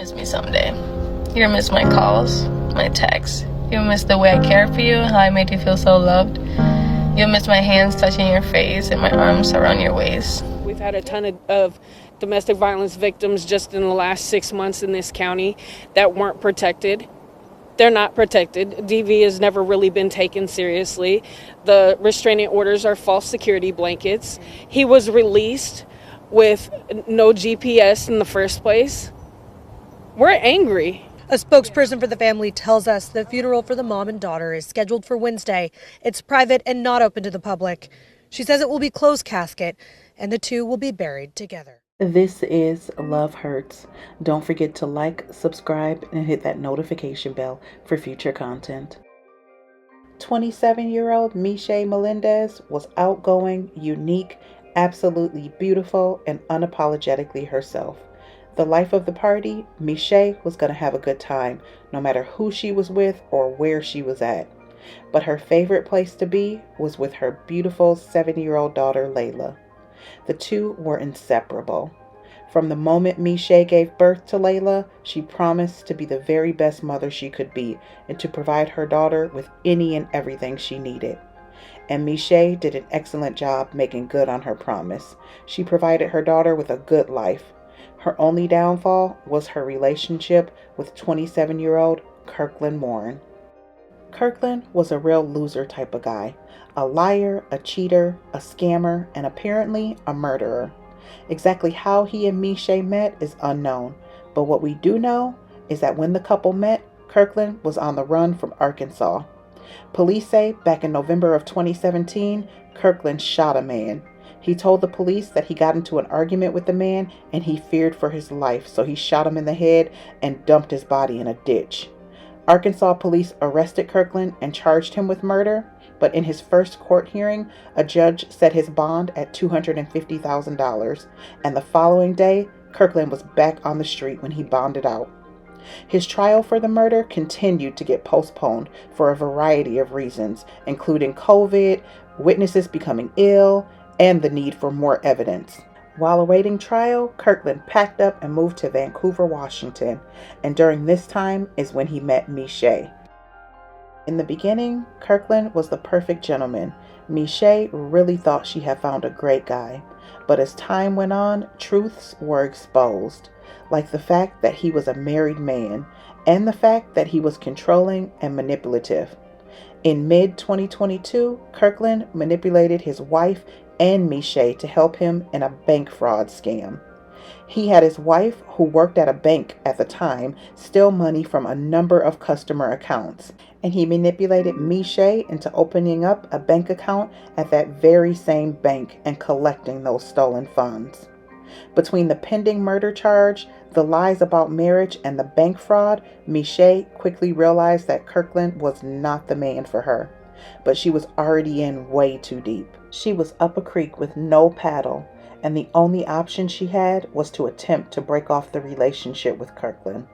miss me someday. You're gonna miss my calls, my texts. You'll miss the way I cared for you, how I made you feel so loved. You'll miss my hands touching your face and my arms around your waist. We've had a ton of domestic violence victims just in the last 6 months in this county that weren't protected. They're not protected. DV has never really been taken seriously. The restraining orders are false security blankets. He was released with no GPS in the first place. We're angry. A spokesperson for the family tells us the funeral for the mom and daughter is scheduled for Wednesday. It's private and not open to the public. She says it will be closed casket and the two will be buried together. This is Love Hurts. Don't forget to like, subscribe, and hit that notification bell for future content. 27-year-old Mishay Melendez was outgoing, unique, absolutely beautiful, and unapologetically herself. The life of the party, Mishay was going to have a good time, no matter who she was with or where she was at. But her favorite place to be was with her beautiful 7-year-old daughter, Layla. The two were inseparable. From the moment Mishay gave birth to Layla, she promised to be the very best mother she could be and to provide her daughter with any and everything she needed. And Mishay did an excellent job making good on her promise. She provided her daughter with a good life. Her only downfall was her relationship with 27-year-old Kirkland Warren. Kirkland was a real loser type of guy. A liar, a cheater, a scammer, and apparently a murderer. Exactly how he and Mishay met is unknown, but what we do know is that when the couple met, Kirkland was on the run from Arkansas. Police say back in November of 2017, Kirkland shot a man. He told the police that he got into an argument with the man and he feared for his life, so he shot him in the head and dumped his body in a ditch. Arkansas police arrested Kirkland and charged him with murder, but in his first court hearing, a judge set his bond at $250,000, and the following day, Kirkland was back on the street when he bonded out. His trial for the murder continued to get postponed for a variety of reasons, including COVID, witnesses becoming ill, and the need for more evidence. While awaiting trial, Kirkland packed up and moved to Vancouver, Washington, and during this time is when he met Mishay. In the beginning, Kirkland was the perfect gentleman. Mishay really thought she had found a great guy, but as time went on, truths were exposed, like the fact that he was a married man, and the fact that he was controlling and manipulative. In mid-2022, Kirkland manipulated his wife and Mishay to help him in a bank fraud scam. He had his wife, who worked at a bank at the time, steal money from a number of customer accounts, and he manipulated Mishay into opening up a bank account at that very same bank and collecting those stolen funds. Between the pending murder charge, the lies about marriage, and the bank fraud, Mishay quickly realized that Kirkland was not the man for her. But she was already in way too deep. She was up a creek with no paddle, and the only option she had was to attempt to break off the relationship with Kirkland.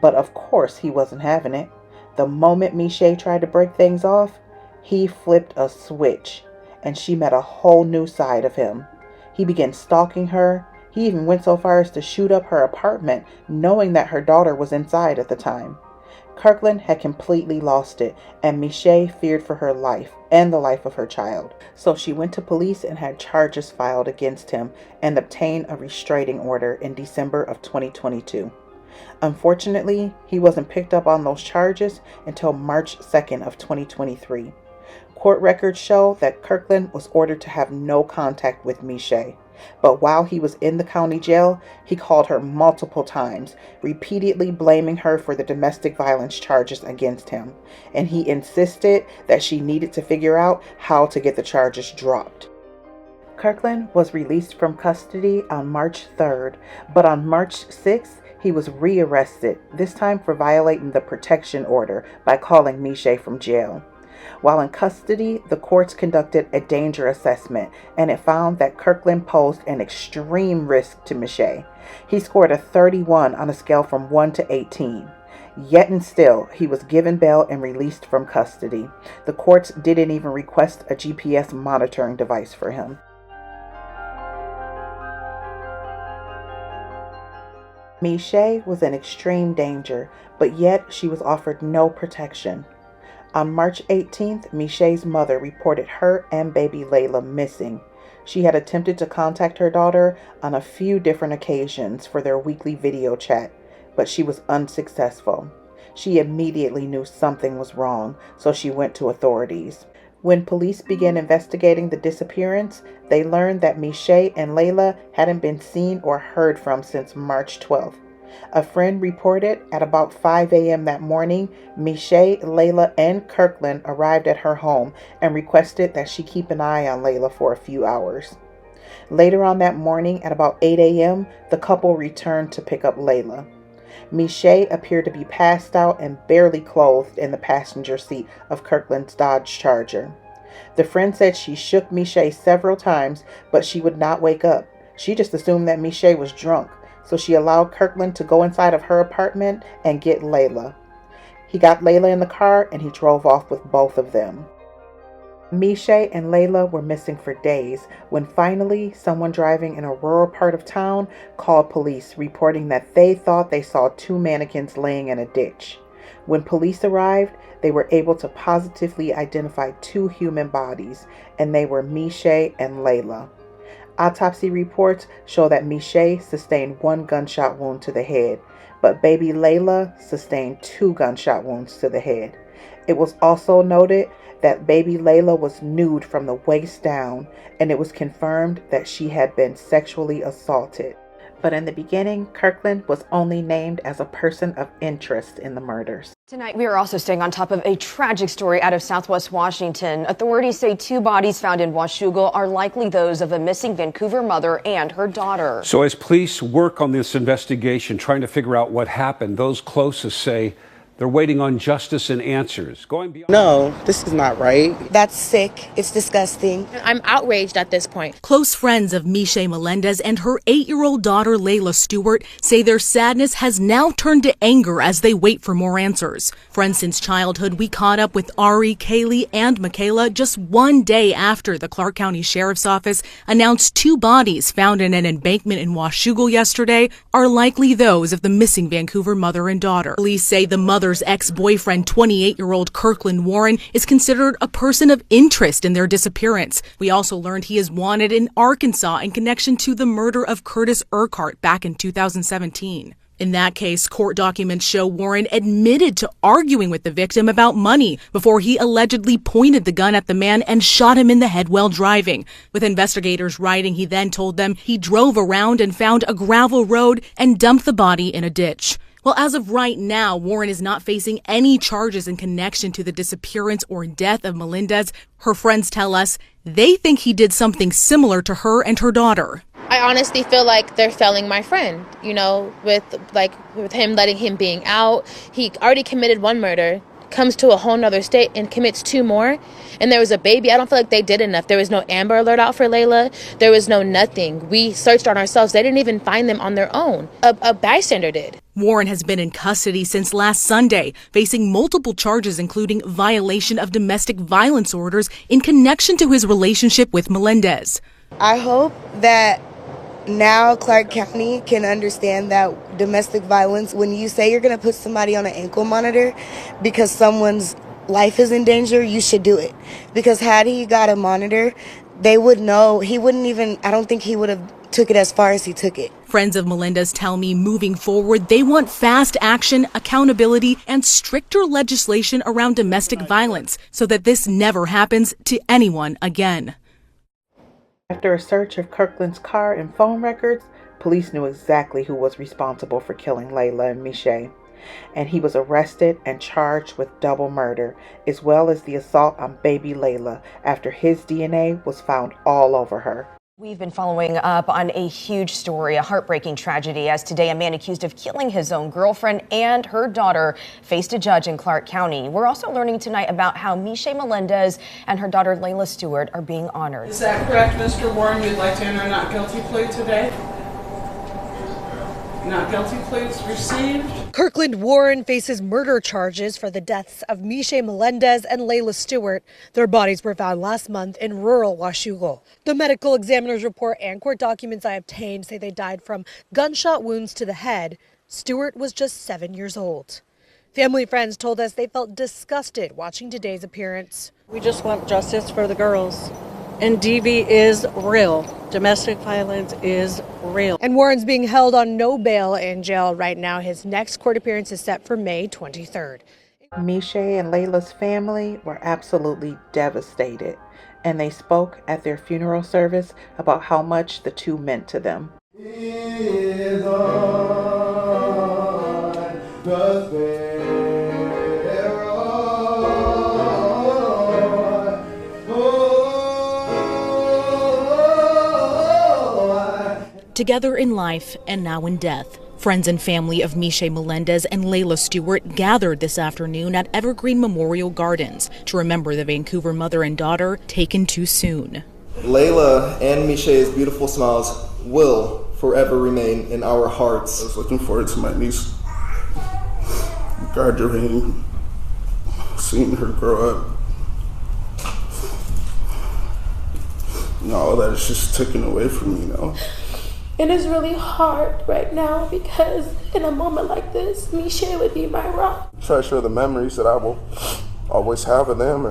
But of course he wasn't having it. The moment Mishay tried to break things off, he flipped a switch, and she met a whole new side of him. He began stalking her. He even went so far as to shoot up her apartment, knowing that her daughter was inside at the time. Kirkland had completely lost it, and Mishay feared for her life and the life of her child. So she went to police and had charges filed against him and obtained a restraining order in December of 2022. Unfortunately, he wasn't picked up on those charges until March 2nd of 2023. Court records show that Kirkland was ordered to have no contact with Mishay. But while he was in the county jail, he called her multiple times, repeatedly blaming her for the domestic violence charges against him. And he insisted that she needed to figure out how to get the charges dropped. Kirkland was released from custody on March 3rd, but on March 6th, he was rearrested, this time for violating the protection order by calling Mishay from jail. While in custody, the courts conducted a danger assessment, and it found that Kirkland posed an extreme risk to Mishay. He scored a 31 on a scale from 1 to 18. Yet and still, he was given bail and released from custody. The courts didn't even request a GPS monitoring device for him. Mishay was in extreme danger, but yet she was offered no protection. On March 18th, Mishay's mother reported her and baby Layla missing. She had attempted to contact her daughter on a few different occasions for their weekly video chat, but she was unsuccessful. She immediately knew something was wrong, so she went to authorities. When police began investigating the disappearance, they learned that Mishay and Layla hadn't been seen or heard from since March 12th. A friend reported at about 5 a.m. that morning, Mishay, Layla, and Kirkland arrived at her home and requested that she keep an eye on Layla for a few hours. Later on that morning at about 8 a.m., the couple returned to pick up Layla. Mishay appeared to be passed out and barely clothed in the passenger seat of Kirkland's Dodge Charger. The friend said she shook Mishay several times, but she would not wake up. She just assumed that Mishay was drunk, so she allowed Kirkland to go inside of her apartment and get Layla. He got Layla in the car and he drove off with both of them. Mishay and Layla were missing for days when finally someone driving in a rural part of town called police reporting that they thought they saw two mannequins laying in a ditch. When police arrived, they were able to positively identify two human bodies, and they were Mishay and Layla. Autopsy reports show that Mishay sustained one gunshot wound to the head, but baby Layla sustained two gunshot wounds to the head. It was also noted that baby Layla was nude from the waist down, and it was confirmed that she had been sexually assaulted. But in the beginning, Kirkland was only named as a person of interest in the murders. Tonight, we are also staying on top of a tragic story out of Southwest Washington. Authorities say two bodies found in Washougal are likely those of a missing Vancouver mother and her daughter. So as police work on this investigation, trying to figure out what happened, those closest say they're waiting on justice and answers. Going beyond. No, this is not right. That's sick. It's disgusting. I'm outraged at this point. Close friends of Mishay Melendez and her 8-year-old daughter Layla Stewart say their sadness has now turned to anger as they wait for more answers. Friends since childhood, we caught up with Ari, Kaylee, and Michaela just one day after the Clark County Sheriff's Office announced two bodies found in an embankment in Washougal yesterday are likely those of the missing Vancouver mother and daughter. Police say the mother's ex-boyfriend, 28-year-old Kirkland Warren, is considered a person of interest in their disappearance. We also learned he is wanted in Arkansas in connection to the murder of Curtis Urquhart back in 2017. In that case, court documents show Warren admitted to arguing with the victim about money before he allegedly pointed the gun at the man and shot him in the head while driving. With investigators writing, he then told them he drove around and found a gravel road and dumped the body in a ditch. Well, as of right now, Warren is not facing any charges in connection to the disappearance or death of Melendez. Her friends tell us they think he did something similar to her and her daughter. I honestly feel like they're failing my friend, with him letting him being out. He already committed one murder, comes to a whole nother state and commits two more. And there was a baby. I don't feel like they did enough. There was no Amber Alert out for Layla. There was no nothing. We searched on ourselves. They didn't even find them on their own. A bystander did. Warren has been in custody since last Sunday, facing multiple charges including violation of domestic violence orders in connection to his relationship with Melendez. I hope that now Clark County can understand that domestic violence, when you say you're going to put somebody on an ankle monitor because someone's life is in danger, you should do it. Because had he got a monitor, they would know. He wouldn't even, I don't think he would have took it as far as he took it. Friends of Melendez tell me moving forward, they want fast action, accountability, and stricter legislation around domestic violence so that this never happens to anyone again. After a search of Kirkland's car and phone records, police knew exactly who was responsible for killing Layla and Mishay, and he was arrested and charged with double murder, as well as the assault on baby Layla after his DNA was found all over her. We've been following up on a huge story, a heartbreaking tragedy, as today a man accused of killing his own girlfriend and her daughter faced a judge in Clark County. We're also learning tonight about how Mishay Melendez and her daughter Layla Stewart are being honored. Is that correct, Mr. Warren? You'd like to enter a not guilty plea today? Not guilty pleas received. Kirkland Warren faces murder charges for the deaths of Mishay Melendez and Layla Stewart. Their bodies were found last month in rural Washougal. The medical examiner's report and court documents I obtained say they died from gunshot wounds to the head. Stewart was just 7 years old. Family friends told us they felt disgusted watching today's appearance. We just want justice for the girls. And DV is real. Domestic violence is real. And Warren's being held on no bail in jail right now. His next court appearance is set for May 23rd. Mishay and Layla's family were absolutely devastated, and they spoke at their funeral service about how much the two meant to them. Together in life and now in death, friends and family of Mishay Melendez and Layla Stewart gathered this afternoon at Evergreen Memorial Gardens to remember the Vancouver mother and daughter taken too soon. Layla and Mishay's beautiful smiles will forever remain in our hearts. I was looking forward to my niece graduating, seeing her grow up. All that is just taken away from me now. It is really hard right now because in a moment like this, Mishay would be my rock. Treasure the memories that I will always have of them,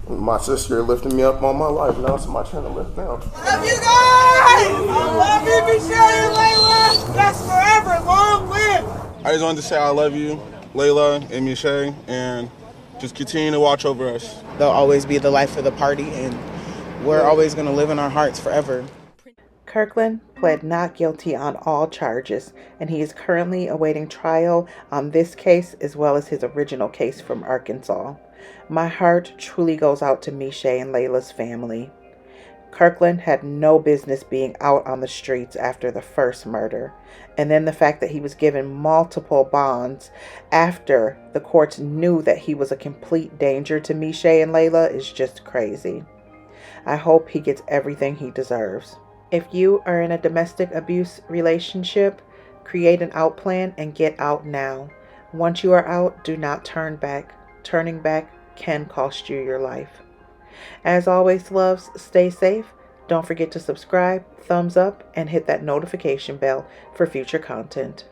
and my sister lifting me up all my life. Now it's my turn to lift them. I love you guys! I love you, Mishay and Layla! That's forever, long live! I just wanted to say I love you, Layla and Mishay, and just continue to watch over us. They'll always be the life of the party, and we're always going to live in our hearts forever. Kirkland pled not guilty on all charges, and he is currently awaiting trial on this case as well as his original case from Arkansas. My heart truly goes out to Mishay and Layla's family. Kirkland had no business being out on the streets after the first murder, and then the fact that he was given multiple bonds after the courts knew that he was a complete danger to Mishay and Layla is just crazy. I hope he gets everything he deserves. If you are in a domestic abuse relationship, create an out plan and get out now. Once you are out, do not turn back. Turning back can cost you your life. As always, loves, stay safe. Don't forget to subscribe, thumbs up, and hit that notification bell for future content.